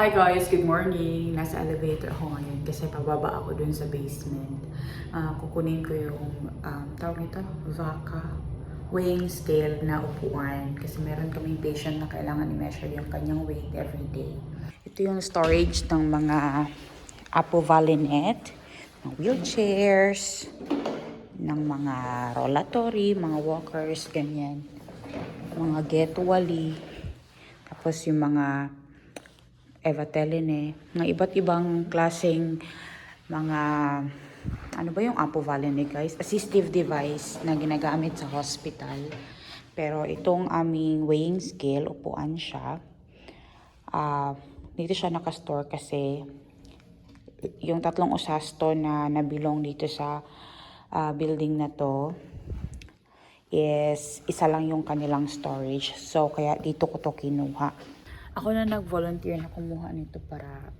Hi guys, good morning. Nasa elevator ako ngayon kasi pababa ako dun sa basement. Kukunin ko yung tawag nito, Vaca weighing scale na upuan kasi meron kaming patient na kailangan i-measure yung kanyang weight every day. Ito yung storage ng mga Apovalinet, ng wheelchairs, ng mga rollatory, mga walkers, ganyan. Mga Getwali, tapos yung mga Evateline, ng iba't ibang klaseng mga, ano ba yung Apovalinet guys? Assistive device na ginagamit sa hospital. Pero itong aming weighing scale, upuan siya. Dito siya nakastore kasi yung tatlong usasto na nabilong dito sa building na to is isa lang yung kanilang storage. So, kaya dito ko to kinuha. Ako na nag-volunteer na kumuha nito para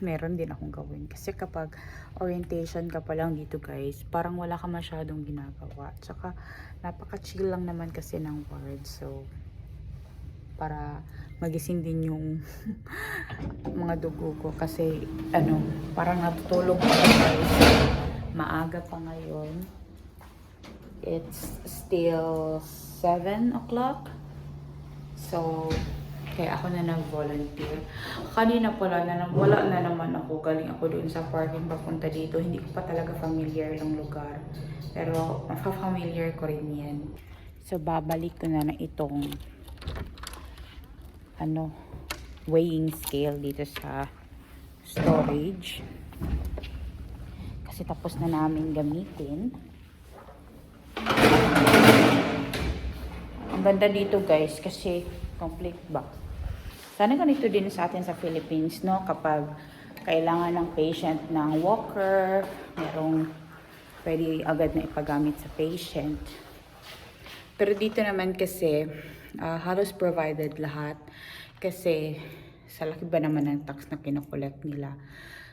meron din akong gawin. Kasi kapag orientation ka pa lang dito guys, parang wala ka masyadong ginagawa. Tsaka napaka-chill lang naman kasi ng ward. So, para magising din yung mga dugo ko. Kasi parang natutulog ako guys. Maaga pa ngayon. It's still 7 o'clock. So, kaya ako na nag-volunteer. Kanina pala, wala na naman ako. Galing ako doon sa parking papunta dito. Hindi ko pa talaga familiar ng lugar. Pero, mapafamiliar ko rin yan. So, babalik ko na itong weighing scale dito sa storage. Kasi tapos na namin gamitin. Ang ganda dito guys kasi complete ba? Sana ganito din sa atin sa Philippines, no? Kapag kailangan ng patient ng walker, merong pwede agad na ipagamit sa patient. Pero dito naman kasi, halos provided lahat. Kasi sa laki ba naman ng tax na kinokollect nila.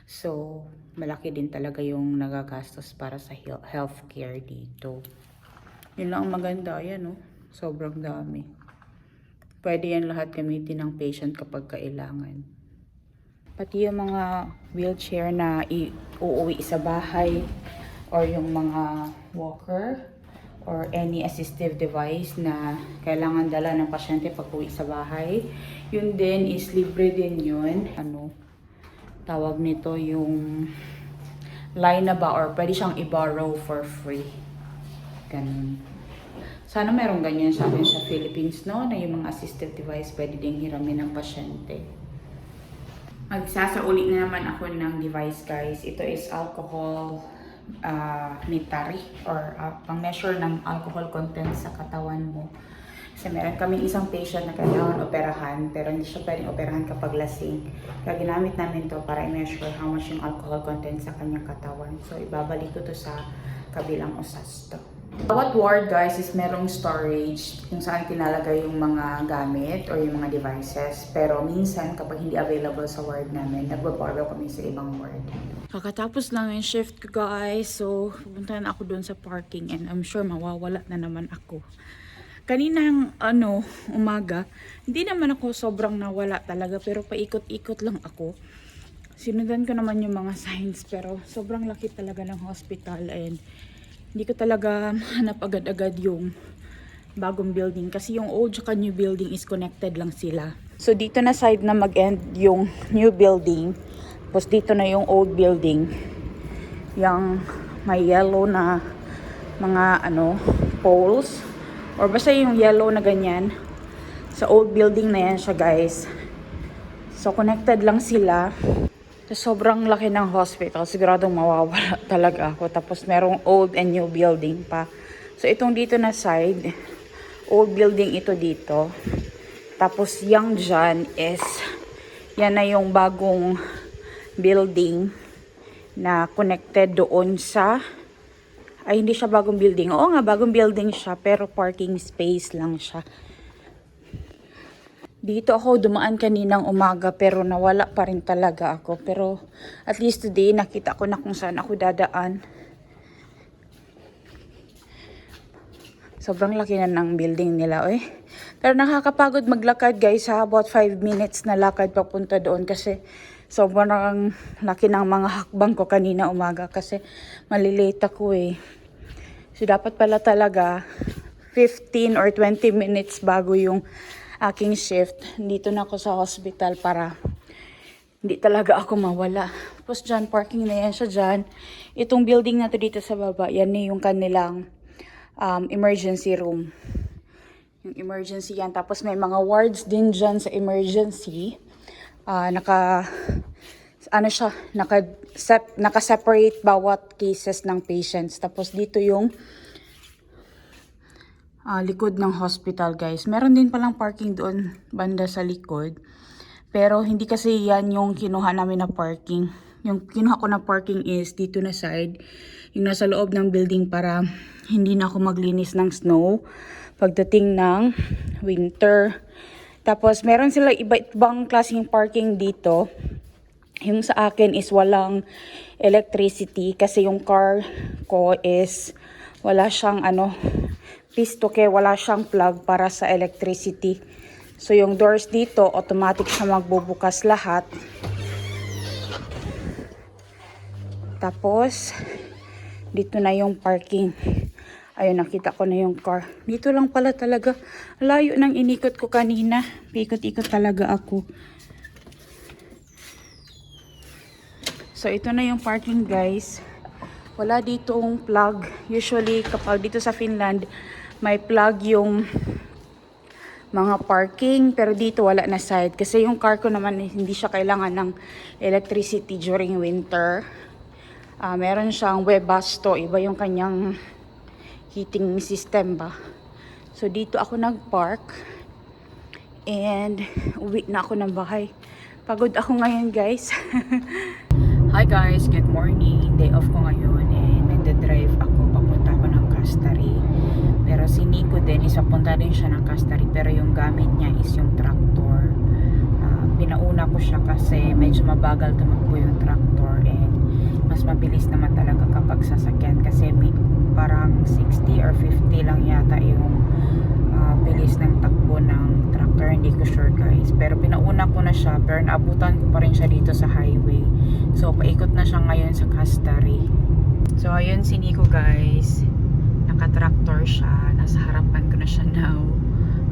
So, malaki din talaga yung nagagastos para sa healthcare dito. Yun lang ang maganda, yan, no? Sobrang dami. Pwede yan lahat gamitin ng patient kapag kailangan. Pati yung mga wheelchair na uuwi sa bahay or yung mga walker or any assistive device na kailangan dala ng pasyente pag uwi sa bahay. Yun din is libre din yun. Tawag nito yung line na ba or pwede siyang i-borrow for free. Ganun. Sana merong ganyan sa atin sa Philippines, no? Na yung mga assistive device pwede ding hiramin ng pasyente. Magsasauli na naman ako ng device, guys. Ito is alcohol metry or pang-measure ng alcohol content sa katawan mo. Kasi meron kaming isang patient na kailangan operahan pero hindi siya pwedeng operahan kapag lasing. Kaya ginamit namin to para i-measure how much yung alcohol content sa kanyang katawan. So, ibabalik ko to sa kabilang usasto. Bawat ward guys is merong storage kung saan tinalagay yung mga gamit or yung mga devices. Pero minsan kapag hindi available sa ward namin, nagbaborrow kami sa ibang ward. Kakatapos lang yung shift ko guys. So pupunta na ako doon sa parking and I'm sure mawawala na naman ako. Kaninang umaga, hindi naman ako sobrang nawala talaga pero paikot-ikot lang ako. Sinundan ko naman yung mga signs pero sobrang laki talaga ng hospital and hindi ko talaga hanap agad-agad yung bagong building kasi yung old at new building is connected lang sila. So dito na side na mag-end yung new building. Tapos dito na yung old building. Yung may yellow na mga poles. Or basta yung yellow na ganyan. Sa old building na yan siya guys. So connected lang sila. Sobrang laki ng hospital. Siguradong mawawala talaga ako. Tapos merong old and new building pa. So itong dito na side, old building ito dito. Tapos yung dyan is, yan na yung bagong building na connected doon sa, ay hindi siya bagong building. Oo nga, bagong building siya pero parking space lang siya. Dito ako dumaan kaninang umaga pero nawala pa rin talaga ako. Pero at least today nakita ko na kung saan ako dadaan. Sobrang laki na ng building nila, oy. Pero nakakapagod maglakad, guys, ha. About 5 minutes na lakad papunta doon kasi sobrang laki ng mga hakbang ko kanina umaga kasi malilate ako, eh. So, dapat pala talaga 15 or 20 minutes bago yung aking shift. Dito na ako sa hospital para hindi talaga ako mawala. Tapos dyan, parking na yan siya dyan. Itong building na to dito sa baba, yan na yung kanilang emergency room. Yung emergency yan. Tapos may mga wards din dyan sa emergency. Naka-separate bawat cases ng patients. Tapos dito yung likod ng hospital, guys. Meron din palang parking doon banda sa likod. Pero hindi kasi yan yung kinuha namin na parking. Yung kinuha ko na parking is dito na side. Yung nasa loob ng building para hindi na ako maglinis ng snow pagdating ng winter. Tapos meron sila iba-ibang klaseng parking dito. Yung sa akin is walang electricity kasi yung car ko is wala siyang pisto kaya wala siyang plug para sa electricity. So yung doors dito automatic siya magbubukas lahat. Tapos dito na yung parking. Ayun, nakita ko na yung car. Dito lang pala talaga. Layo nang inikot ko kanina. Ikot-ikot talaga ako. So ito na yung parking, guys. Wala ditong plug. Usually kapag dito sa Finland may plug yung mga parking, pero dito wala na side. Kasi yung car ko naman hindi siya kailangan ng electricity during winter. Meron siyang Webasto, iba yung kanyang heating system ba. So dito ako nag-park and uwi na ako ng bahay. Pagod ako ngayon, guys. Hi guys, good morning. Day off ko ngayon and nagda-drive ako. Papunta ako ng Castari. Pero si Nico din, papunta din siya ng Castari. Pero yung gamit niya is yung tractor. Pinauna ko siya kasi medyo mabagal tumakbo yung tractor. And mas mabilis naman talaga kapag sasakyan. Kasi parang 60 or 50 lang yata yung bilis ng takbo ng tractor. Hindi ko sure, guys. Pero pinauna ko na siya. Pero naabutan ko pa rin siya dito sa highway. So paikot na siya ngayon sa Castari. So ayun si Nico, guys. Naka-tractor siya. Nasa harapan ko na siya now.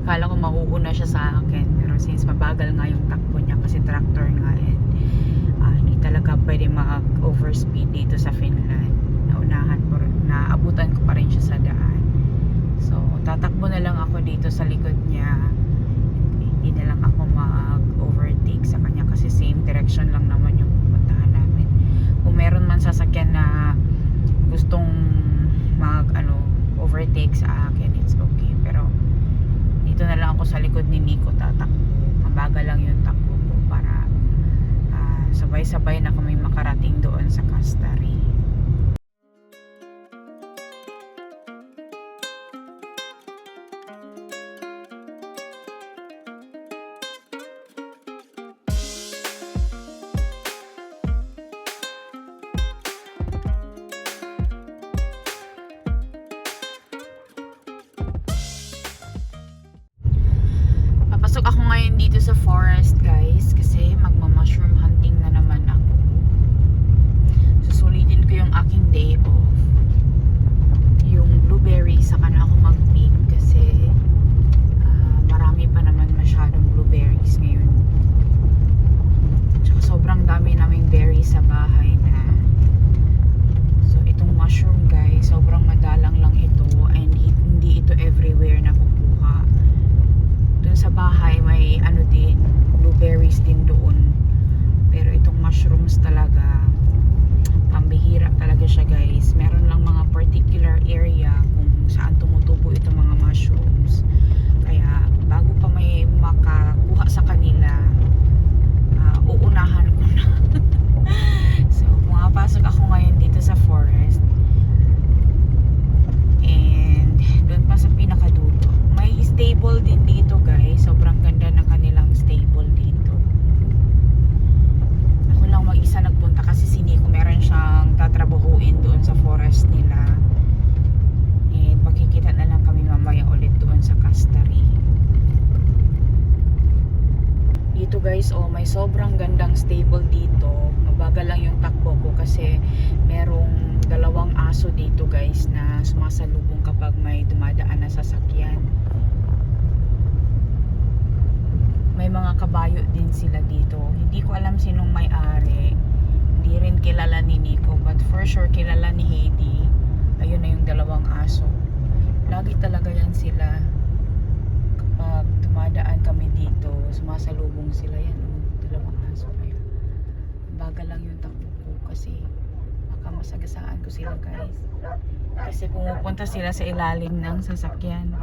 Akala ko mauuna siya sa akin. Pero since mabagal nga yung takbo niya kasi tractor nga hindi talaga pwede mag-overspeed dito sa Finland. Naabutan ko pa rin siya sa daan. So tatakbo na lang ako dito sa likod niya. Hindi na lang ako mag-overtake sa kanya kasi same direction lang naman yung pupuntahan namin. Kung meron man sasakyan na gustong overtake sa akin, it's okay. Pero dito na lang ako sa likod ni Nico tatakbo. Mabagal lang yung takbo ko para sabay-sabay na kami makarating doon sa Castari. Pasok ako ngayon dito sa forest, guys, kasi magma-mushroom hunting na naman ako. Susulitin ko yung aking day off. Yung blueberry, saka na ako mag-pick kasi marami pa naman masyadong blueberries ngayon. Tsaka sobrang dami naming berries sa bahay na. So itong mushroom, guys, sobrang madalang lang ito and hindi ito everywhere na kukuha. Sa bahay may din, blueberries din doon. Pero itong mushrooms talaga pambihira talaga siya, guys. Meron lang mga particular area kung saan tumutubo itong mga mushrooms. Kaya bago pa may makakuha sa kanila, uunahan ko na. So pumapasok ako ngayon dito sa forest. And doon pa sa pinakadulo may stable din dito, guys. Sobrang ganda ng kanilang stable dito. Ako lang mag-isa nagpunta kasi na sumasalubong kapag may dumadaan na sasakyan. May mga kabayo din sila dito. Hindi ko alam sinong may-ari. Hindi rin kilala ni Nico, but for sure kilala ni Heidi. Ayun na yung dalawang aso. Lagi talaga yan sila. Kapag dumadaan kami dito, sumasalubong sila yan. Dalawang aso. Kaya bagal lang yung takbo ko kasi baka masagasaan ko sila, guys. Kasi pumupunta sila sa ilalim ng sasakyan.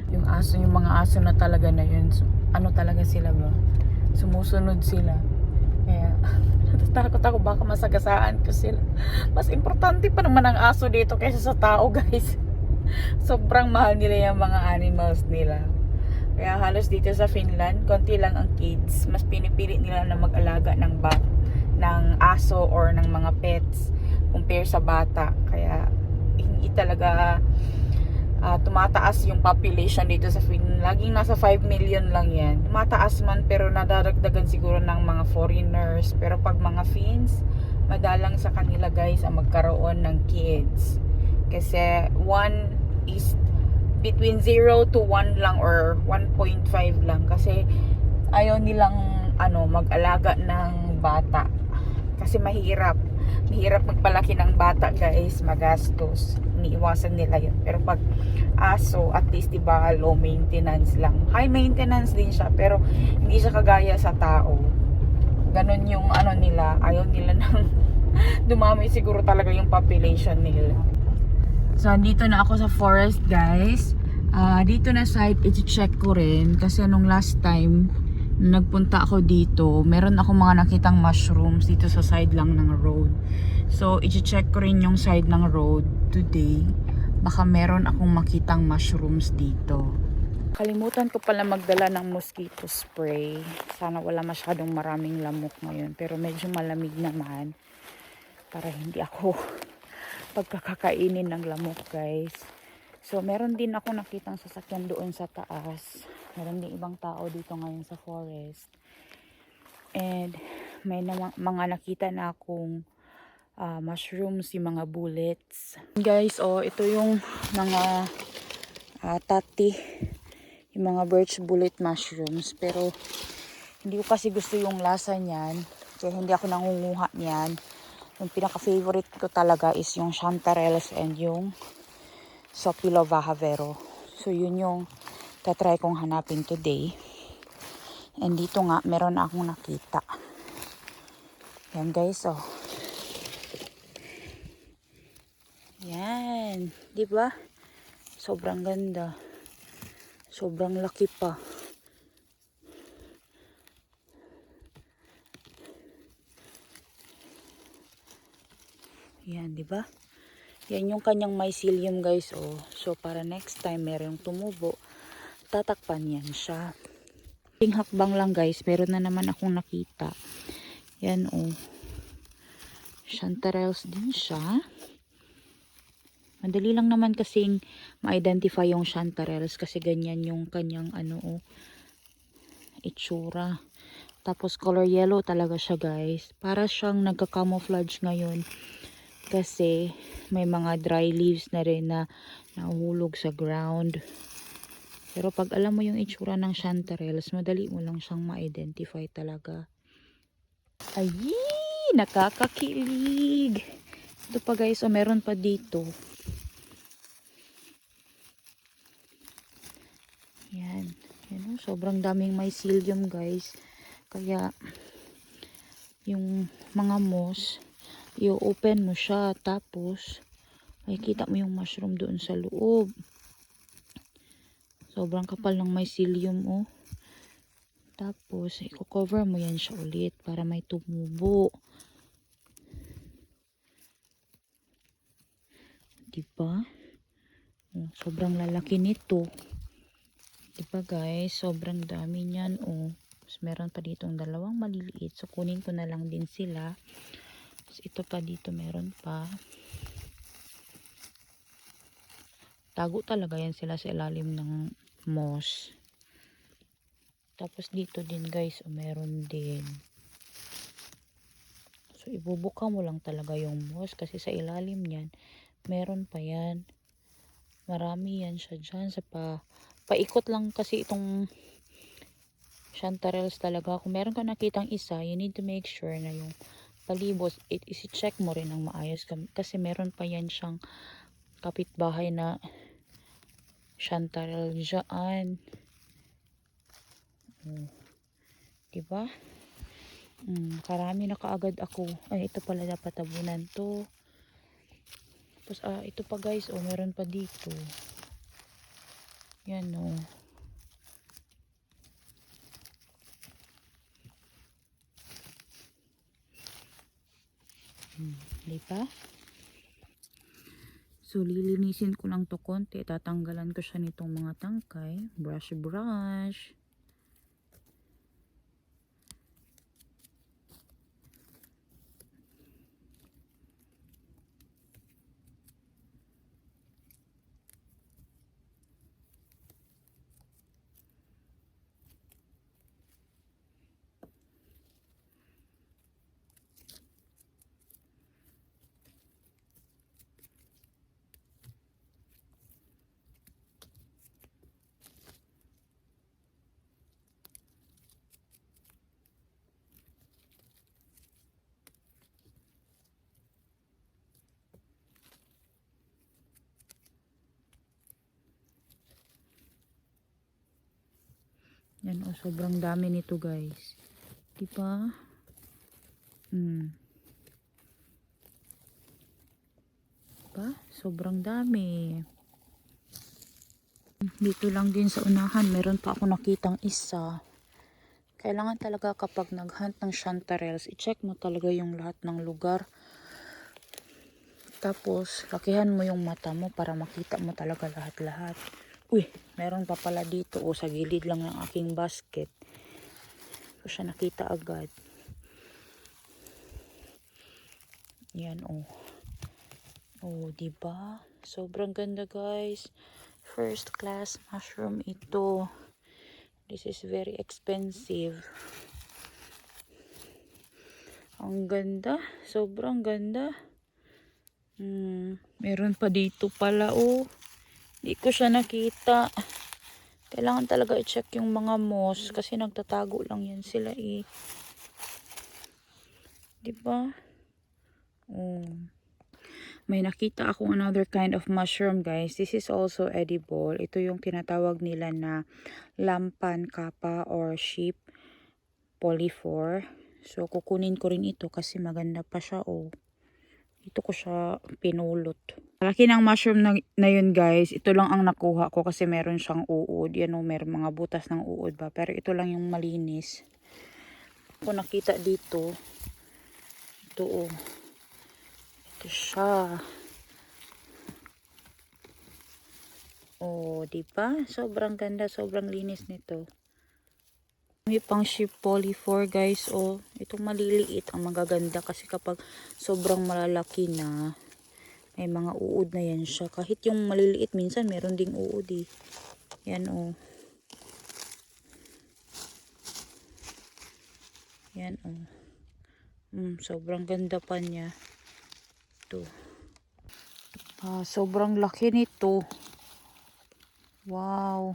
Yung mga aso na talaga na yun, ano talaga sila ba? Sumusunod sila. Kaya natatakot ako baka masagasaan ko sila. Mas importante pa naman ang aso dito kaysa sa tao, guys. Sobrang mahal nila yung mga animals nila. Kaya halos dito sa Finland, konti lang ang kids. Mas pinipili nila na mag-alaga ng aso or ng mga pets compare sa bata. Kaya hindi talaga tumataas yung population dito sa Finland. Laging nasa 5 million lang yan. Tumataas man pero nadadagdagan siguro ng mga foreigners. Pero pag mga Finns, madalang sa kanila, guys, ang magkaroon ng kids. Kasi one is between 0 to 1 lang or 1.5 lang. Kasi ayaw nilang mag-alaga ng bata. Kasi mahirap magpalaki ng bata, guys, magastos. Iniiwasan nila yun. Pero pag aso, at least diba, low maintenance lang. High maintenance din siya, pero hindi siya kagaya sa tao. Ganon yung nila. Ayaw nila ng dumami siguro talaga yung population nila. So, dito na ako sa forest, guys. Dito na site, i-check ko rin. Kasi nung last time nagpunta ako dito, meron ako mga nakitang mushrooms dito sa side lang ng road. So, i-check ko rin yung side ng road today. Baka meron akong makitang mushrooms dito. Kalimutan ko pala magdala ng mosquito spray. Sana wala masyadong maraming lamok ngayon. Pero medyo malamig naman. Para hindi ako pagkakakainin ng lamok, guys. So, meron din ako nakitang sasakyan doon sa taas. Meron din ibang tao dito ngayon sa forest. And may mga nakita na akong mushrooms, yung mga bullets. Guys, ito yung mga tati. Yung mga birch bullet mushrooms. Pero, hindi ko kasi gusto yung lasa niyan. Kaya hindi ako nangunguha niyan. Yung pinaka-favorite ko talaga is yung chanterelles and yung Sopilovaha vero. So, yun yung tatry kong hanapin today. And dito nga, meron na akong nakita. Yan, guys, Yan. Diba? Sobrang ganda. Sobrang laki pa. Yan, diba? Yan yung kanyang mycelium, guys, So, para next time merong tumubo, tatakpan yan siya. Ting hakbang lang, guys. Meron na naman akong nakita. Yan, chanterelles din siya. Madali lang naman kasing ma-identify yung chanterelles kasi ganyan yung kanyang itsura. Tapos color yellow talaga siya, guys. Para siyang nagka-camouflage ngayon. Kasi may mga dry leaves na rin na nahuhulog sa ground. Pero pag alam mo yung itsura ng chanterelles, madali mo lang siyang ma-identify talaga. Ay, nakakakilig. Ito pa, guys, meron pa dito. Yan. Yan, sobrang daming mycelium, guys. Kaya yung mga moss, i-open mo siya, tapos makikita mo yung mushroom doon sa loob. Sobrang kapal ng mycelium, Tapos, i-cover mo yan siya ulit para may tumubo. Diba? Sobrang lalaki nito. Diba, guys? Sobrang dami niyan, Tapos, meron pa ditong dalawang maliliit. So, kunin ko na lang din sila. Tapos, ito pa dito meron pa. Tago talaga yan sila sa ilalim ng moss. Tapos dito din, guys, meron din. So, ibubuka mo lang talaga yung moss kasi sa ilalim niyan, meron pa yan. Marami yan siya dyan. Paikot lang kasi itong chanterelles talaga. Kung meron ka nakitang isa, you need to make sure na yung palibot, isi-check mo rin ng maayos. Kasi meron pa yan siyang kapitbahay na chanterelle dyan. Diba? Karami na kaagad ako. Ay, ito pala dapat tabunan to. Tapos, ito pa guys, meron pa dito. Yan, diba? So, lilinisin ko lang to konti. Tatanggalan ko siya nitong mga tangkay. Brush, brush. Yan, sobrang dami nito guys. Diba? Diba? Sobrang dami. Dito lang din sa unahan, meron pa ako nakitang isa. Kailangan talaga kapag naghunt ng chanterelles, i-check mo talaga yung lahat ng lugar. Tapos, lakihan mo yung mata mo para makita mo talaga lahat-lahat. Uy, meron pa pala dito. Sa gilid lang ng aking basket. So, siya nakita agad. Yan, diba? Sobrang ganda, guys. First class mushroom ito. This is very expensive. Ang ganda. Sobrang ganda. Meron pa dito pala, Hindi ko siya nakita. Kailangan talaga i-check yung mga moss kasi nagtatago lang yan sila Diba? May nakita ako another kind of mushroom guys. This is also edible. Ito yung tinatawag nila na lampan kappa or sheep polyphore. So kukunin ko rin ito kasi maganda pa siya Ito ko siya pinulot. Laki ng mushroom na yun guys. Ito lang ang nakuha ko kasi meron siyang uod. Yan meron mga butas ng uod ba. Pero ito lang yung malinis. Ako nakita dito. Ito Ito siya. Diba? Sobrang ganda. Sobrang linis nito. May pang sheep polyphore guys itong maliliit ang magaganda kasi kapag sobrang malalaki na may mga uod na yan siya kahit yung maliliit minsan meron ding uod yan yan sobrang ganda pa niya ito sobrang laki nito wow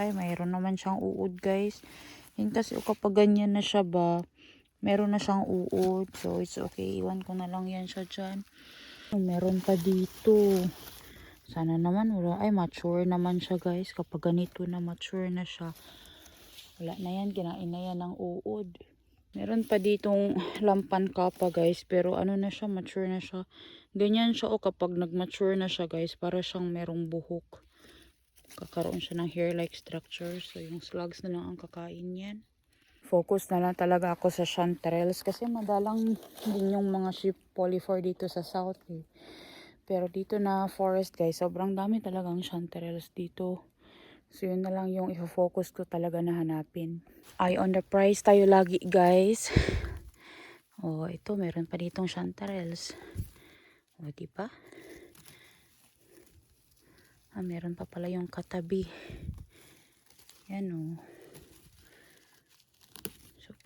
ay mayroon naman siyang uod guys yun kasi kapag ganyan na siya ba meron na siyang uod. So, it's okay. Iwan ko na lang yan siya dyan. Meron pa dito. Sana naman wala. Ay, mature naman siya guys. Kapag ganito na mature na siya. Wala na yan. Kinain na yan ng uod. Meron pa ditong lampan kappa guys. Pero ano na siya. Mature na siya. Ganyan siya kapag nag-mature na siya guys. Para siyang merong buhok. Kakaroon siya ng hair-like structure. So, yung slugs na lang ang kakain yan. Focus na lang talaga ako sa chanterelles kasi madalang din yung mga sheep polyphore dito sa south Pero dito na forest guys, sobrang dami talagang chanterelles dito. So yun na lang yung i-focus ko talaga na hanapin. Eye on the price tayo lagi guys. Ito meron pa ditong chanterelles. Diba? Meron pa pala yung katabi. Yan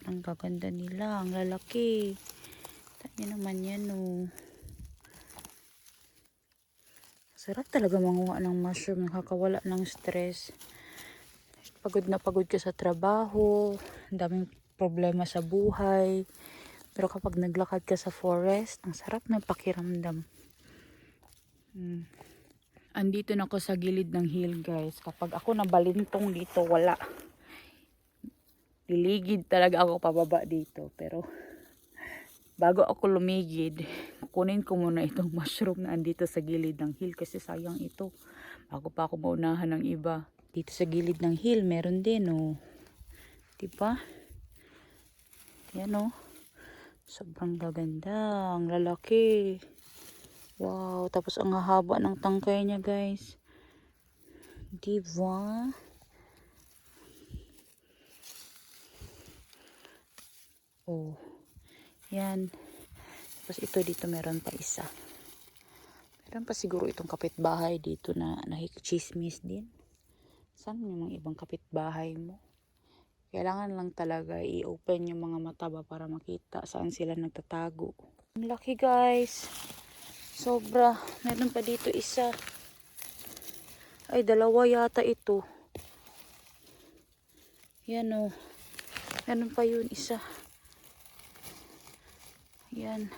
Ang gaganda nila. Ang lalaki. Tanya naman yan, oh. Sarap talaga manguha ng mushroom. Nakakawala ng stress. Pagod na pagod ka sa trabaho. Ang daming problema sa buhay. Pero kapag naglakad ka sa forest, ang sarap ng pakiramdam. Andito na ako sa gilid ng hill, guys. Kapag ako nabalintong dito, wala. Liligid talaga ako pababa dito. Pero bago ako lumigid, kunin ko muna itong mushroom na andito sa gilid ng hill kasi sayang ito. Bago pa ako maunahan ng iba. Dito sa gilid ng hill, meron din, oh. Diba? Yan, oh. Sobrang gaganda. Ang lalaki. Wow. Tapos ang haba ng tangkay niya, guys. Diba? Oh. Yan. Tapos ito dito meron pa isa. Meron pa siguro itong kapitbahay dito na nakikichismis din. Saan yung mga ibang kapitbahay mo? Kailangan lang talaga i-open yung mga mata ba para makita saan sila nagtatago. Ang laki, guys. Sobra. Meron pa dito isa. Ay, dalawa yata ito. Yan, oh. Meron pa yun isa. Yan.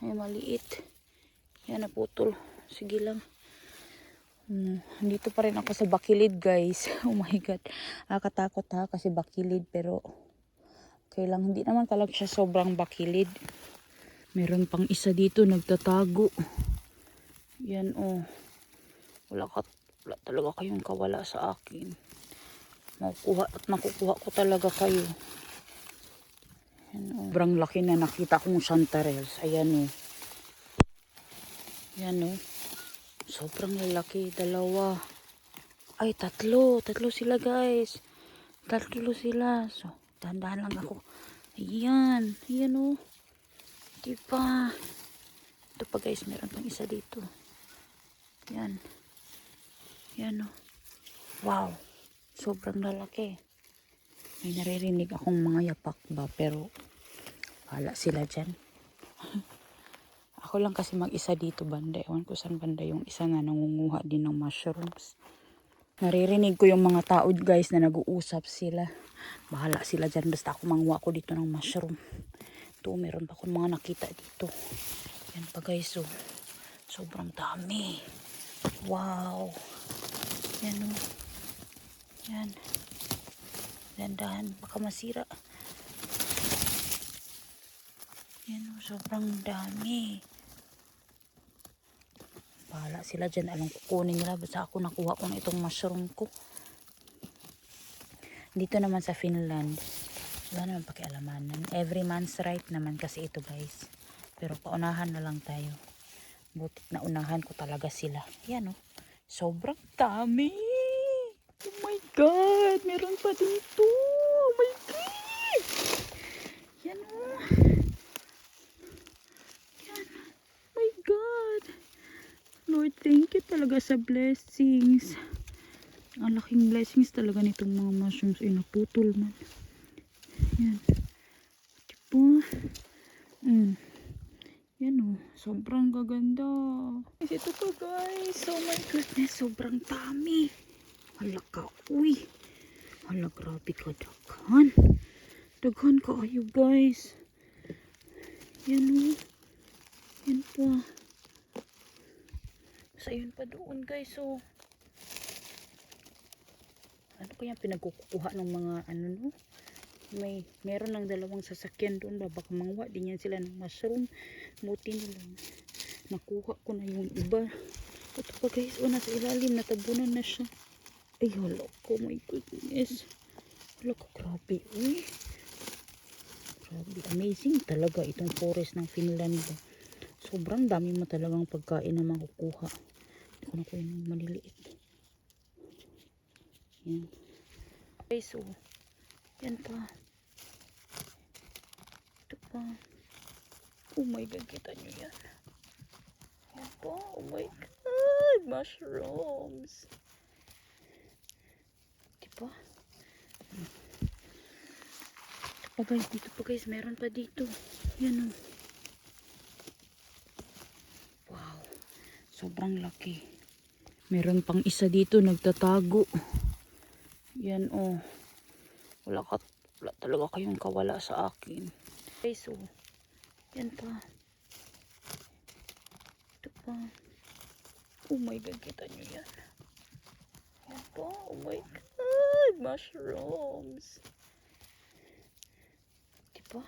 Ay, maliit. Yan, naputol. Sige lang. Dito pa rin ako sa bakilid, guys. Oh my God. Nakakatakot ha kasi bakilid. Pero okay lang. Hindi naman talaga siya sobrang bakilid. Meron pang isa dito nagtatago. Yan, oh. Wala talaga kayong kawala sa akin. Makukuha at makukuha ko talaga kayo. Yan, oh. Sobrang laki na nakita kong chanterelles. Ayan, oh. Yan, oh. Sobrang lalaki. Dalawa. Ay, tatlo. Tatlo sila, guys. Tatlo sila. So, dahan-dahan lang ako. Ayan. Ayan, oh. Diba? Ito pa, guys. Meron pang isa dito. Yan. Yan, oh. Wow. Sobrang lalaki. May naririnig akong mga yapak ba, pero wala sila dyan. Ako lang kasi mag-isa dito banda. Ewan ko saan banda yung isa na nangunguha din ng mushrooms. Naririnig ko yung mga tao, guys, na nag-uusap sila. Bahala sila dyan. Basta ako manguha ko dito ng mushroom. Ito, meron pa akong mga nakita dito. Yan pa, guys, oh. Sobrang dami. Wow. Yan, oh. Yan. Dandahan. Baka masira. Yan, oh. Sobrang dami. Bahala sila dyan. Alam kukunin nila. Basta ako nakuha ko na itong mushroom ko. Dito naman sa Finland, wala naman pakialamanan. Every man's right naman kasi ito, guys. Pero paunahan na lang tayo. Butit na unahan ko talaga sila. Yan, oh. Sobrang dami. Oh my God. Meron pa dito. Oh my God. Yan, oh. Yan. Oh my God. Lord, thank you talaga sa blessings. Ang laking blessings talaga nitong mga mushrooms ay naputol man. Yan. Diba? Yan, oh. Sobrang gaganda. Ito to, guys. Oh my goodness. Sobrang dami. Hala ka. Uy. Hala, grabe ka. Daghan. Daghan ka ayo, guys. Yan, oh. Yan pa. So, yun pa doon, guys, oh. Ano kaya pinagkukuha ng mga ano, no? Meron ng dalawang sasakyan doon ba? Baka mangwa din yan sila ng mushroom. Buti nila. Nakuha ko na yung iba. Ito pa, guys, oh, nasa ilalim. Natabunan na siya. Ay, hala ko. My goodness. Hala ko, grabe. Uy. Grabe. Amazing talaga itong forest ng Finland. Sobrang dami mo talagang pagkain na makukuha. Ito ko na ko yung maliliit. Yan. Guys, oh. Yan pa. Ito pa. Oh my God, kita nyo yan. Yan pa. Oh my God. Mushrooms. Diba? Ito Oh guys, dito pa guys, meron pa dito. Yan oh. Wow, sobrang laki. Meron pang isa dito nagtatago. Yan oh. Wala talaga kayong kawala sa akin. Guys oh. Yan pa. Ito pa. Oh my god, kita nyo yan. Yan pa. Oh my god, mushrooms. Diba?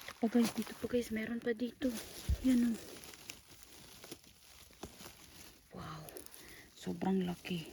Ito pa guys, dito pa guys, meron pa dito. Yan oh. Wow, sobrang laki.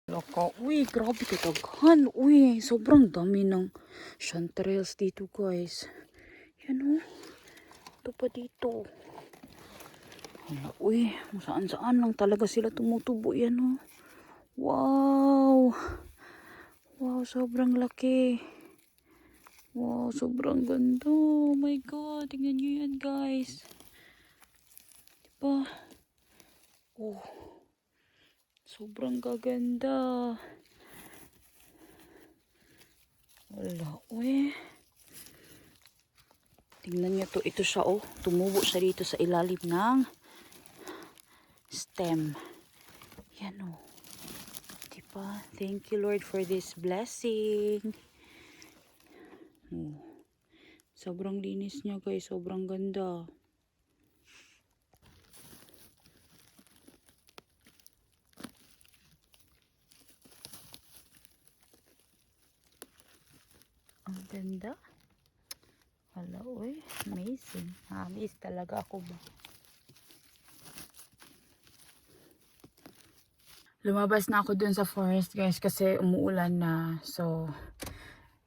Loko. Uy, grabe kataghan. Uy, sobrang dami ng chanterelles dito, guys. Yan o. Ito pa dito. Hala, uy, saan-saan lang talaga sila tumutubo. Yan o. Wow. Wow, sobrang laki. Wow, sobrang ganda. Oh my God. Tingnan nyo yan, guys. Diba? Oh. Sobrang gaganda. Wala, uy. Tingnan nyo to. Ito siya, oh. Tumubo siya dito sa ilalim ng stem. Yan, oh. Diba? Thank you, Lord, for this blessing. Oh. Sobrang linis niya, guys. Sobrang ganda. Ang ganda. Hala, uy. Amazing. Amaze talaga ako ba. Lumabas na ako dun sa forest, guys, kasi umuulan na. So,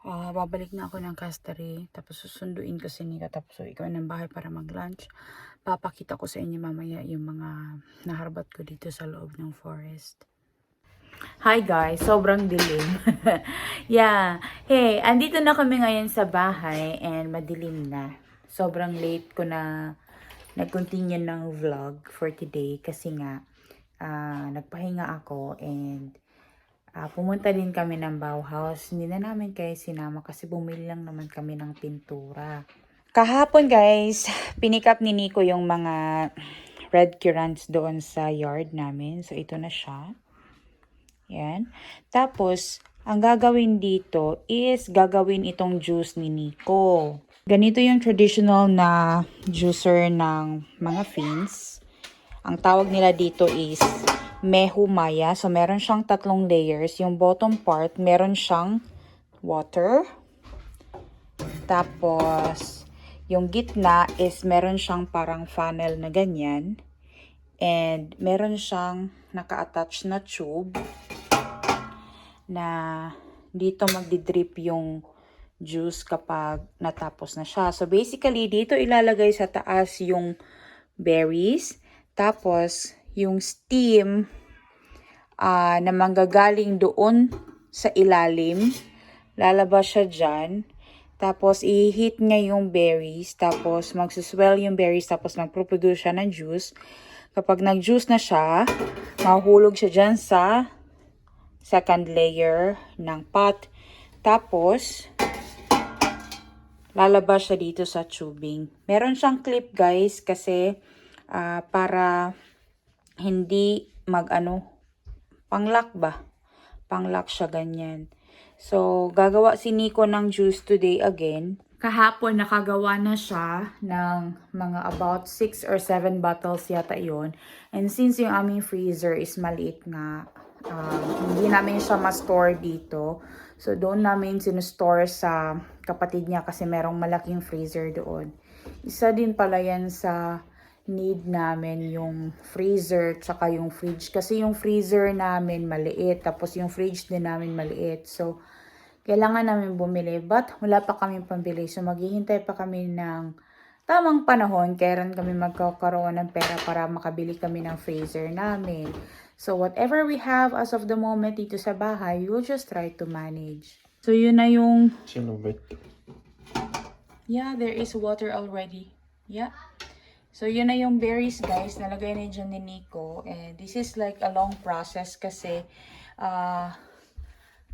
babalik na ako ng Castare. Tapos susunduin ko si Nika. Tapos so, ikaw ng bahay para mag-lunch. Papakita ko sa inyo mamaya yung mga naharbat ko dito sa loob ng forest. Hi guys, sobrang dilim. Yeah. Hey, andito na kami ngayon sa bahay and madilim na. Sobrang late ko na nag-continue ng vlog for today kasi nga nagpahinga ako and pumunta din kami ng Bauhaus. Hindi na namin kayo sinama kasi bumili lang naman kami ng pintura. Kahapon guys, pinick up ni Nico yung mga red currants doon sa yard namin. So ito na siya. Yan. Tapos, ang gagawin dito is gagawin itong juice ni Nico. Ganito yung traditional na juicer ng mga Finns. Ang tawag nila dito is Mehu Maya. So, meron siyang 3 layers. Yung bottom part, meron siyang water. Tapos, yung gitna is meron siyang parang funnel na ganyan. And meron siyang naka-attach na tube na dito magdi-drip yung juice kapag natapos na siya. So, basically, dito ilalagay sa taas yung berries. Tapos, yung steam na manggagaling doon sa ilalim, lalabas siya dyan. Tapos, i-heat niya yung berries. Tapos, magsuswell yung berries. Tapos, magproduce siya ng juice. Kapag nag-juice na siya, mahulog siya dyan sa second layer ng pot. Tapos, lalabas siya dito sa tubing. Meron siyang clip guys kasi para hindi panglock ba? Panglock siya ganyan. So, gagawa si Nico ng juice today again. Kahapon nakagawa na siya ng mga about 6 or 7 bottles yata yon. And since yung aming freezer is maliit nga, hindi namin siya ma-store dito. So, doon namin sinustore sa kapatid niya kasi merong malaking freezer doon. Isa din pala yan sa need namin yung freezer tsaka yung fridge. Kasi yung freezer namin maliit, tapos yung fridge din namin maliit. So, kailangan namin bumili, but wala pa kami pambili. So, maghihintay pa kami ng tamang panahon. Kaya rin kami magkakaroon ng pera para makabili kami ng freezer namin. So, whatever we have as of the moment dito sa bahay, we'll just try to manage. So, yun na yung... Yeah, there is water already. Yeah. So, yun na yung berries, guys. Nalagay na dyan ni Nico. And this is like a long process kasi...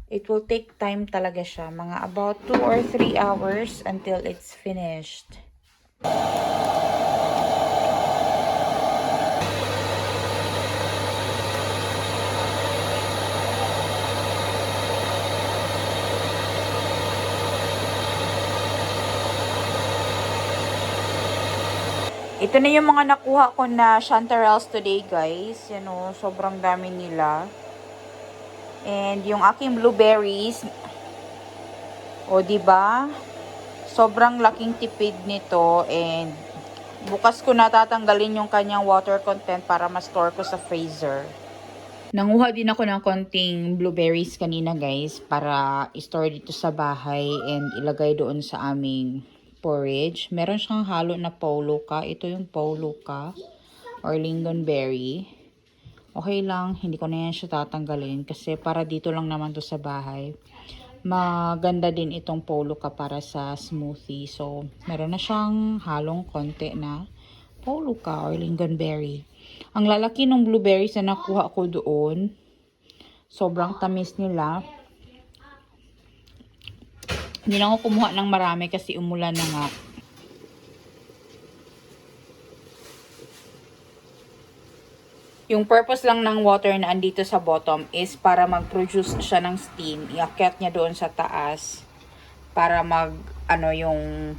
it will take time talaga siya. Mga about 2 or 3 hours until it's finished. Ito na yung mga nakuha ko na chanterelles today, guys. Yan o, sobrang dami nila. And yung aking blueberries, o diba? Sobrang laking tipid nito. And bukas ko natatanggalin yung kanyang water content para ma-store ko sa freezer. Nanguha din ako ng konting blueberries kanina, guys, para i-store dito sa bahay and ilagay doon sa aming porridge. Meron siyang halo na pauloka. Ito yung pauloka or lingonberry. Okay lang, hindi ko na yan siya tatanggalin kasi para dito lang naman to sa bahay. Maganda din itong pauloka para sa smoothie. So, meron na siyang halong konti na pauloka or lingonberry. Ang lalaki ng blueberries na nakuha ko doon, sobrang tamis nila. Hindi na ako kumuha ng marami kasi umulan na nga. Yung purpose lang ng water na andito sa bottom is para mag-produce siya ng steam. Iakyat niya doon sa taas para yung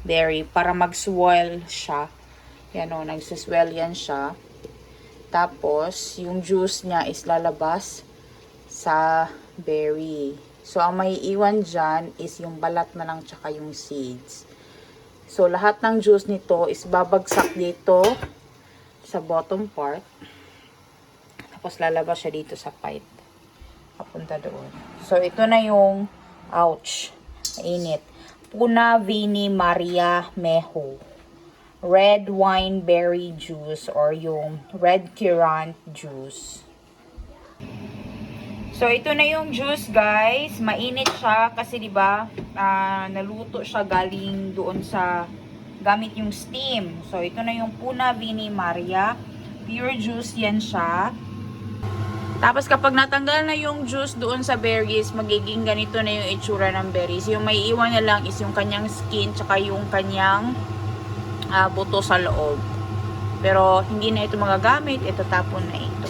berry, para mag-swell siya. Yan o, nagsiswell yan siya. Tapos, yung juice niya is lalabas sa berry. So, ang may iwan dyan is yung balat na lang tsaka yung seeds. So, lahat ng juice nito is babagsak dito sa bottom part. Tapos, lalabas siya dito sa pipe. Papunta doon. So, ito na yung, ouch, mainit. Puna Vini Maria Mehu. Red wine berry juice or yung red currant juice. So, ito na yung juice, guys. Mainit siya kasi, diba, naluto siya galing doon sa, gamit yung steam. So, ito na yung Puna Vini Maria. Pure juice yan siya. Tapos, kapag natanggal na yung juice doon sa berries, magiging ganito na yung itsura ng berries. Yung may iwan na lang is yung kanyang skin, tsaka yung kanyang buto sa loob. Pero, hindi na ito magagamit. Ito tapon na ito.